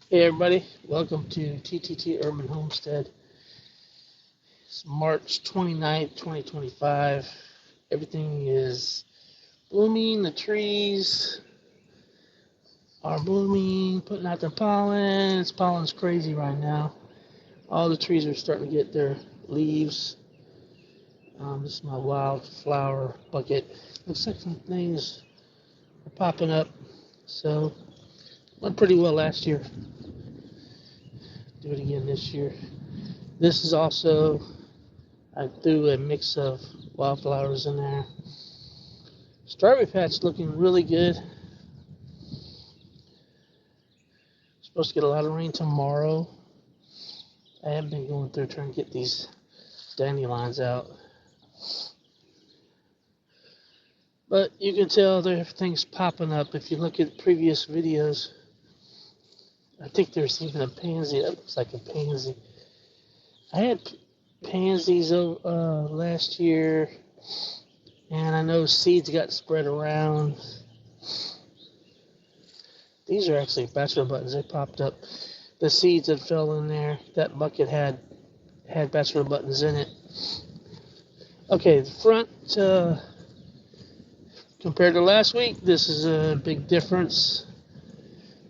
Hey everybody, welcome to TTT Urban Homestead. It's March 29th, 2025. Everything is blooming, the trees are blooming, putting out their pollen. Pollen's crazy right now. All the trees are starting to get their leaves. This is my wildflower bucket. Looks like some things are popping up. So, went pretty well last year. Do it again this year. This is also, I threw a mix of wildflowers in there. Strawberry patch looking really good. Supposed to get a lot of rain tomorrow. I have been going through trying to get these dandelions out. But you can tell there are things popping up. If you look at previous videos, I think there's even a pansy. That looks like a pansy. I had pansies last year, and I know seeds got spread around. These are actually bachelor buttons. They popped up. The seeds that fell in there, that bucket had bachelor buttons in it. Okay, the front, compared to last week, this is a big difference.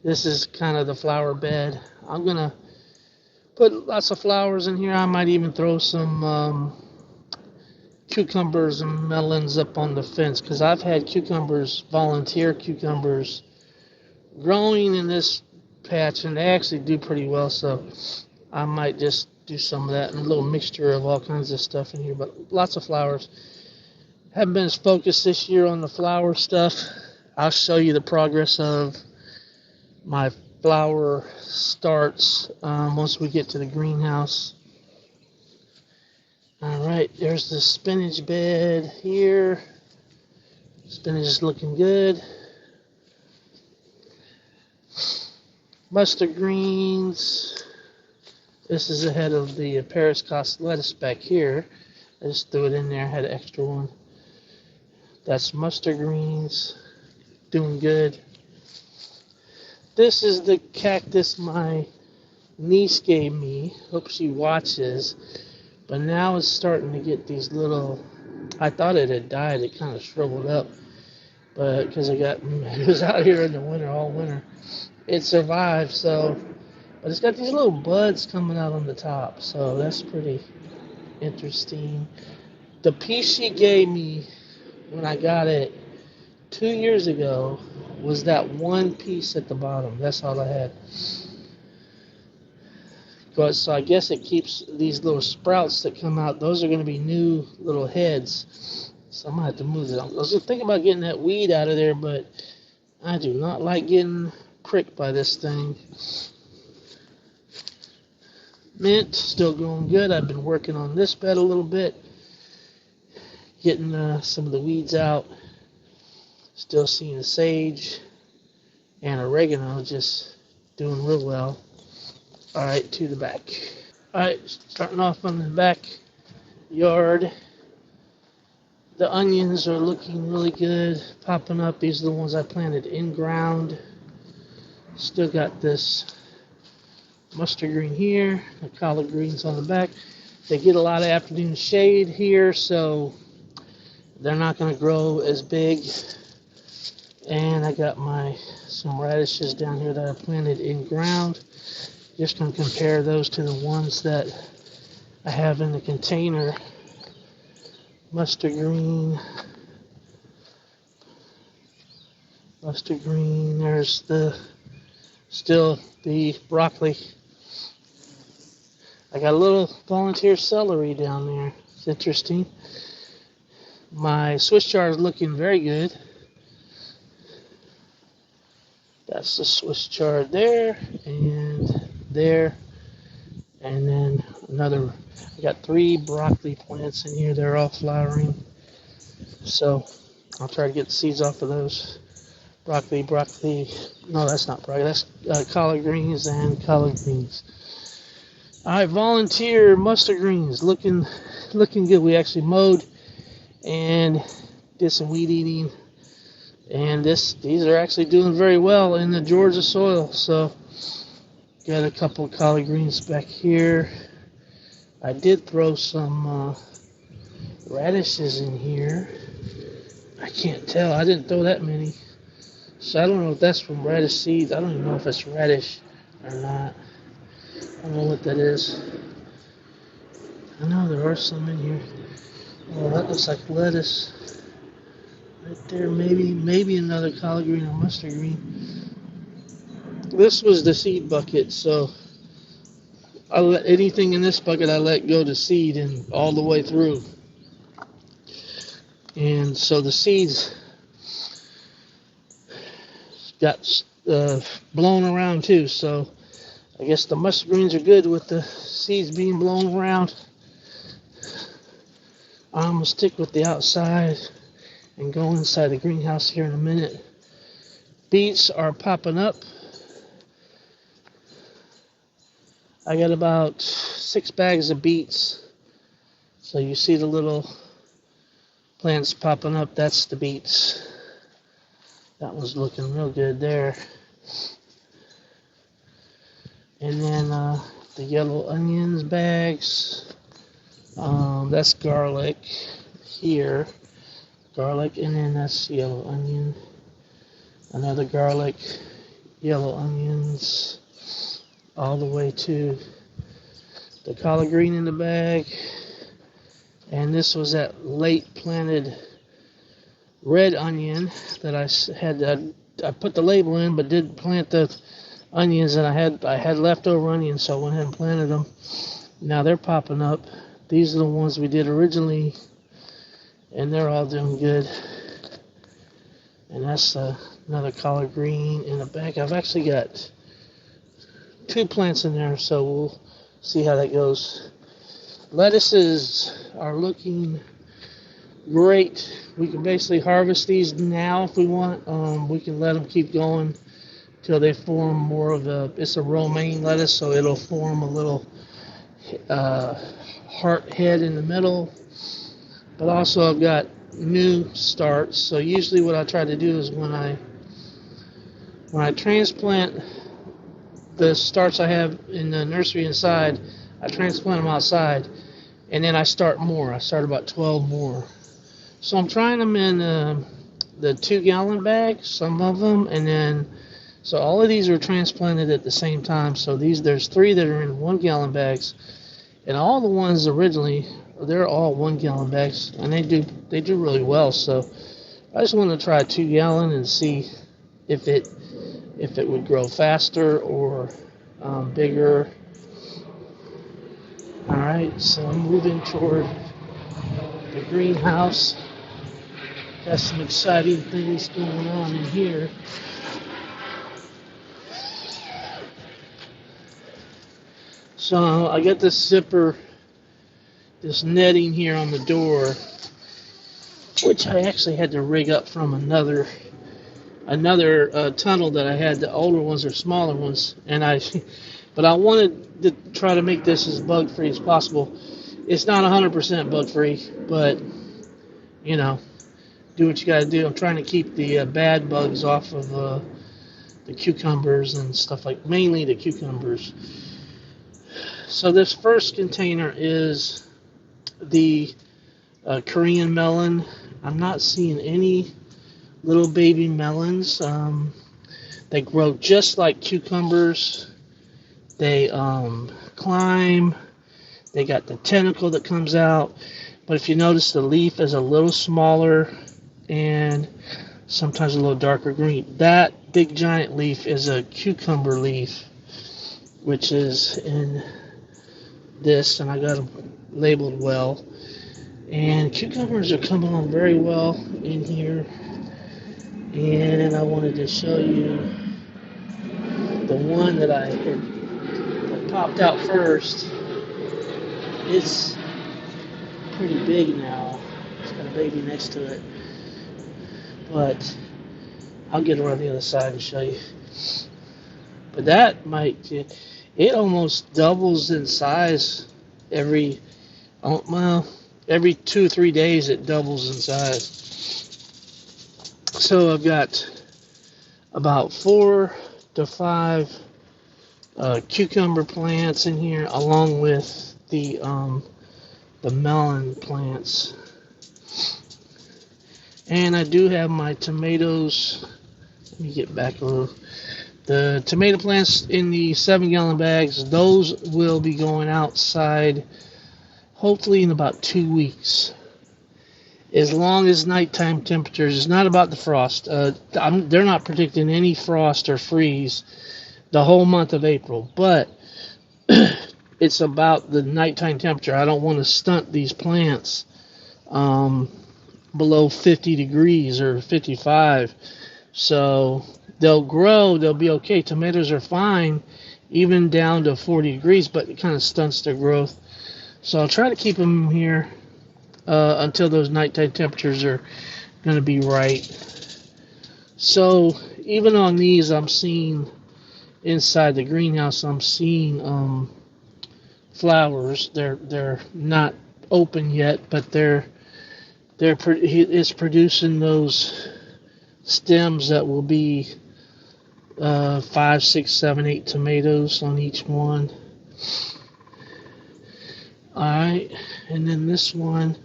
This is kind of the flower bed. I'm going to put lots of flowers in here. I might even throw some cucumbers and melons up on the fence, because I've had cucumbers, volunteer cucumbers, growing in this patch, and they actually do pretty well, so I might just do some of that and a little mixture of all kinds of stuff in here, but lots of flowers. Haven't been as focused this year on the flower stuff. I'll show you the progress of my flower starts once we get to the greenhouse. Alright, there's the spinach bed here. Spinach is looking good. Mustard greens. This is ahead of the Paris Cost lettuce back here. I just threw it in there, had an extra one. That's mustard greens, doing good. This is the cactus my niece gave me. Hope she watches. But now it's starting to get these little, I thought it had died, it kind of shriveled up. But because it was out here in the winter, all winter. It survived, so, but it's got these little buds coming out on the top, so that's pretty interesting. The piece she gave me when I got it 2 years ago was that one piece at the bottom. That's all I had. So I guess it keeps these little sprouts that come out. Those are going to be new little heads. So I'm going to have to move it. I was thinking about getting that weed out of there, but I do not like getting pricked by this thing. Mint, still going good. I've been working on this bed a little bit, getting some of the weeds out. Still seeing the sage and oregano just doing real well. Alright, to the back. Alright, starting off on the back yard. The onions are looking really good, popping up. These are the ones I planted in ground. Still got this mustard green here, the collard greens on the back. They get a lot of afternoon shade here, so they're not going to grow as big. And I got some radishes down here that I planted in ground. Just going to compare those to the ones that I have in the container. Mustard green. There's still the broccoli. I got a little volunteer celery down there. It's interesting. My Swiss chard is looking very good. That's the Swiss chard there, and there, and then another. I got 3 broccoli plants in here. They're all flowering, so I'll try to get the seeds off of those. Broccoli. No, that's not broccoli. That's collard greens and collard greens. All right, volunteer mustard greens, looking good. We actually mowed and did some weed eating, and these are actually doing very well in the Georgia soil. So got a couple of collard greens back here. I did throw some radishes in here. I can't tell. I didn't throw that many. So I don't know if that's from radish seeds. I don't even know if it's radish or not. I don't know what that is. I know there are some in here. Oh, that looks like lettuce. Right there, maybe another collard green or mustard green. This was the seed bucket, so I let anything in this bucket I let go to seed and all the way through. And so the seeds got blown around too. So I guess the mustard greens are good with the seeds being blown around. I'm gonna stick with the outside and go inside the greenhouse here in a minute. Beets are popping up. I got about 6 bags of beets. So you see the little plants popping up. That's the beets. That one's looking real good there. And then the yellow onions bags. That's garlic here. Garlic, and then that's yellow onion. Another garlic, yellow onions, all the way to the collard green in the bag. And this was that late planted red onion that I had. I put the label in, but didn't plant the onions, and I had leftover onions, so I went ahead and planted them. Now they're popping up. These are the ones we did originally, and they're all doing good. And that's another collard green in the bag. I've actually got 2 plants in there, so we'll see how that goes. Lettuces are looking great. We can basically harvest these now if we want. We can let them keep going till they form more of it's a romaine lettuce, so it'll form a little heart head in the middle. But also I've got new starts. So usually what I try to do is when I transplant the starts I have in the nursery inside, I transplant them outside, and then I start more. I start about 12 more. So I'm trying them in the 2-gallon bag, some of them, and then so all of these are transplanted at the same time. So there's 3 that are in 1-gallon bags, and all the ones originally, they're all 1-gallon bags, and they do really well. So I just want to try a 2-gallon and see if it would grow faster or bigger. All right, so I'm moving toward the greenhouse. Got some exciting things going on in here. So I got this zipper, this netting here on the door, which I actually had to rig up from another tunnel that I had. The older ones are smaller ones, but I wanted to try to make this as bug free as possible. It's not 100% bug free, but you know, do what you got to do. I'm trying to keep the bad bugs off of the cucumbers and stuff, like mainly the cucumbers. So this first container is the Korean melon. I'm not seeing any little baby melons. They grow just like cucumbers. They climb. They got the tentacle that comes out. But if you notice, the leaf is a little smaller and sometimes a little darker green. That big giant leaf is a cucumber leaf, which is in this, and I got them labeled well. And cucumbers are coming on very well in here. And I wanted to show you the one that I had that popped out first, it's pretty big now. It's got a baby next to it. But I'll get around the other side and show you. But that might, it almost doubles in size every, well, every 2 or 3 days it doubles in size. So I've got about 4 to 5 cucumber plants in here, along with the melon plants. And I do have my tomatoes. Let me get back a little. The tomato plants in the 7-gallon bags, those will be going outside hopefully in about 2 weeks. As long as nighttime temperatures, it's not about the frost. They're not predicting any frost or freeze the whole month of April, but it's about the nighttime temperature. I don't want to stunt these plants below 50 degrees or 55. So they'll grow, they'll be okay. Tomatoes are fine, even down to 40 degrees, but it kind of stunts their growth. So I'll try to keep them here until those nighttime temperatures are going to be right. So even on these, I'm seeing inside the greenhouse, I'm seeing flowers. They're not open yet, but it's producing those stems that will be 5, 6, 7, 8 tomatoes on each one. Alright, and then this one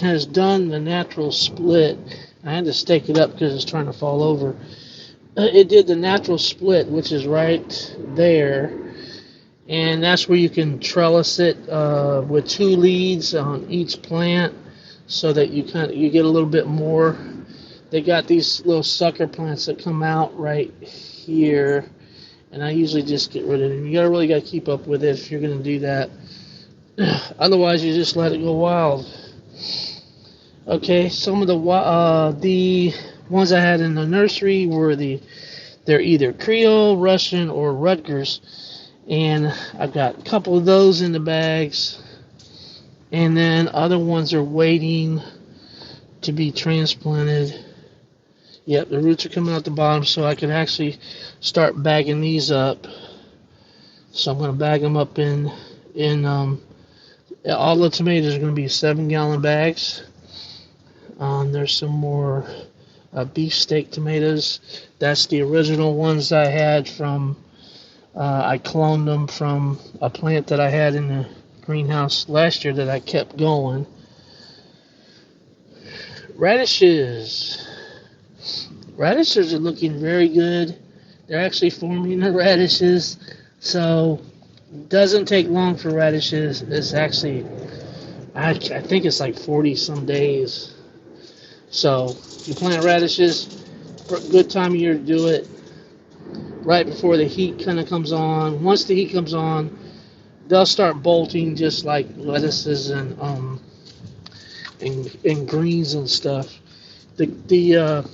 has done the natural split. I had to stake it up because it's trying to fall over. It did the natural split, which is right there, and that's where you can trellis it with 2 leads on each plant, so that you get a little bit more. They got these little sucker plants that come out right here, and I usually just get rid of them. You really got to keep up with it if you're going to do that. Otherwise, you just let it go wild. Okay, some of the ones I had in the nursery were they're either Creole, Russian, or Rutgers, and I've got a couple of those in the bags, and then other ones are waiting to be transplanted. Yep, the roots are coming out the bottom, so I can actually start bagging these up. So I'm going to bag them up in all the tomatoes are going to be 7-gallon bags. There's some more beefsteak tomatoes. That's the original ones I had from, I cloned them from a plant that I had in the greenhouse last year that I kept going. Radishes. Radishes are looking very good. They're actually forming the radishes. So it doesn't take long for radishes. It's actually, I think it's like 40 some days. So you plant radishes, good time of year to do it, right before the heat kind of comes on. Once the heat comes on, they'll start bolting just like lettuces and greens and stuff. The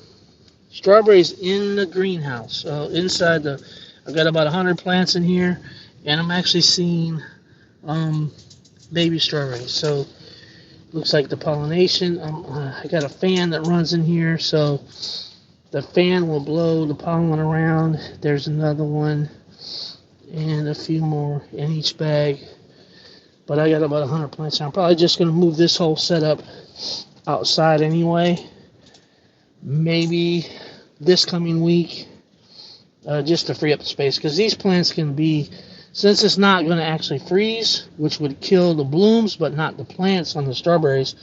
strawberries in the greenhouse, inside I've got about 100 plants in here, and I'm actually seeing baby strawberries. So looks like the pollination. I got a fan that runs in here, so the fan will blow the pollen around. There's another one and a few more in each bag. But I got about 100 plants. I'm probably just going to move this whole setup outside anyway. Maybe this coming week, just to free up the space. Because these plants can be, since it's not going to actually freeze, which would kill the blooms, but not the plants on the strawberries.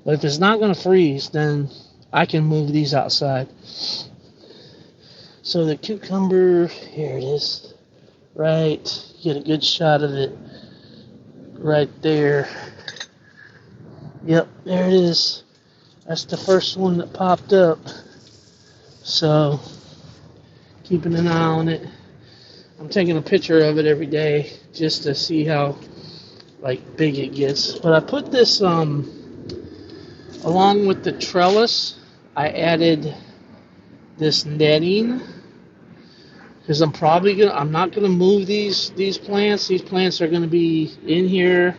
But if it's not going to freeze, then I can move these outside. So the cucumber, here it is. Right, get a good shot of it right there. Yep, there it is. That's the first one that popped up. So, keeping an eye on it. I'm taking a picture of it every day just to see how big it gets. But I put this along with the trellis. I added this netting. because I'm not gonna move these plants. These plants are gonna be in here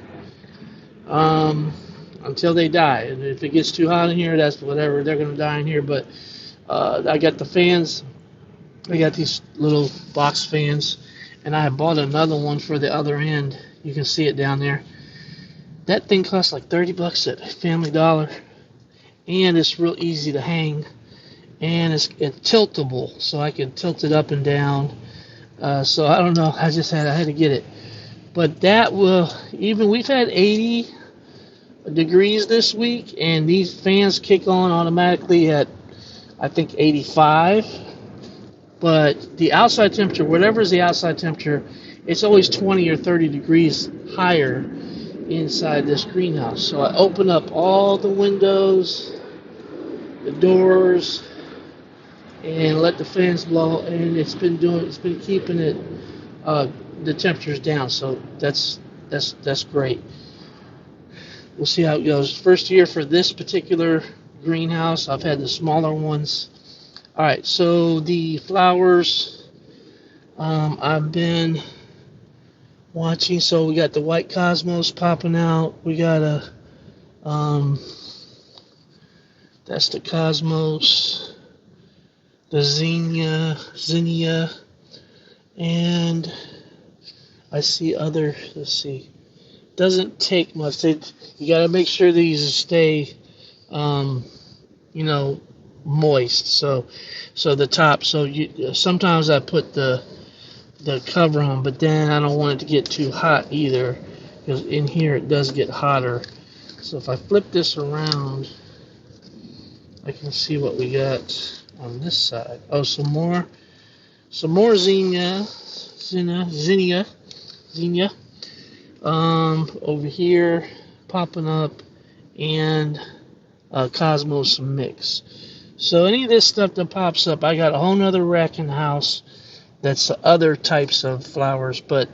until they die. And if it gets too hot in here, that's whatever. They're gonna die in here. But I got the fans. I got these little box fans, and I bought another one for the other end. You can see it down there. That thing costs like $30 at Family Dollar, and it's real easy to hang, and it's tiltable, so I can tilt it up and down. So I don't know. I had to get it, but that will we've had 80 degrees this week, and these fans kick on automatically at I think 85. But the outside temperature, whatever is the outside temperature, it's always 20 or 30 degrees higher inside this greenhouse. So I open up all the windows, the doors, and let the fans blow, and it's been keeping it the temperatures down. So that's great. We'll see how it goes. First year for this particular greenhouse. I've had the smaller ones. All right, so the flowers I've been watching. So we got the white cosmos popping out. We got that's the cosmos, the zinnia, and I see other. Let's see. Doesn't take much. You got to make sure these stay, moist. So the top. So sometimes I put the cover on, but then I don't want it to get too hot either, because in here it does get hotter. So if I flip this around, I can see what we got on this side. Oh, some more zinnia. Over here popping up, and cosmos mix. So any of this stuff that pops up, I got a whole nother rack in the house that's other types of flowers, but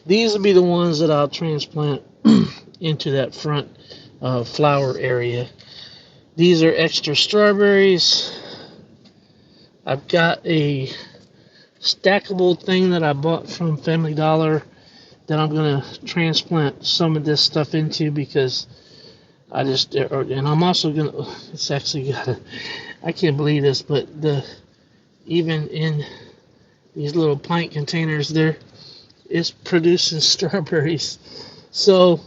these will be the ones that I'll transplant into that front flower area. These are extra strawberries. I've got a stackable thing that I bought from Family Dollar that I'm going to transplant some of this stuff into, because and I'm also going to, it's actually got I can't believe this, but even in these little pint containers there, it's producing strawberries. So,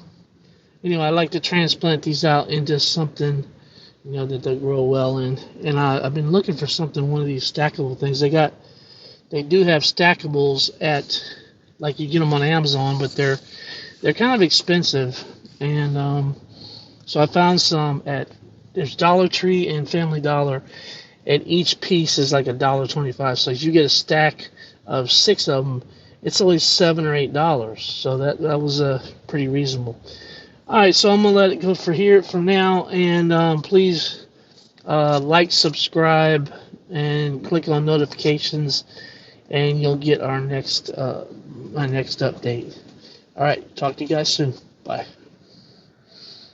I like to transplant these out into something, that they grow well in. And I've been looking for one of these stackable things. They do have stackables at, like, you get them on Amazon, but they're kind of expensive. And so I found some there's Dollar Tree and Family Dollar, and each piece is like $1.25. So if you get a stack of 6 of them, it's only $7 or $8. So that was pretty reasonable. All right, so I'm gonna let it go for now, and please like, subscribe, and click on notifications, and you'll get our next my next update. All right, talk to you guys soon. Bye.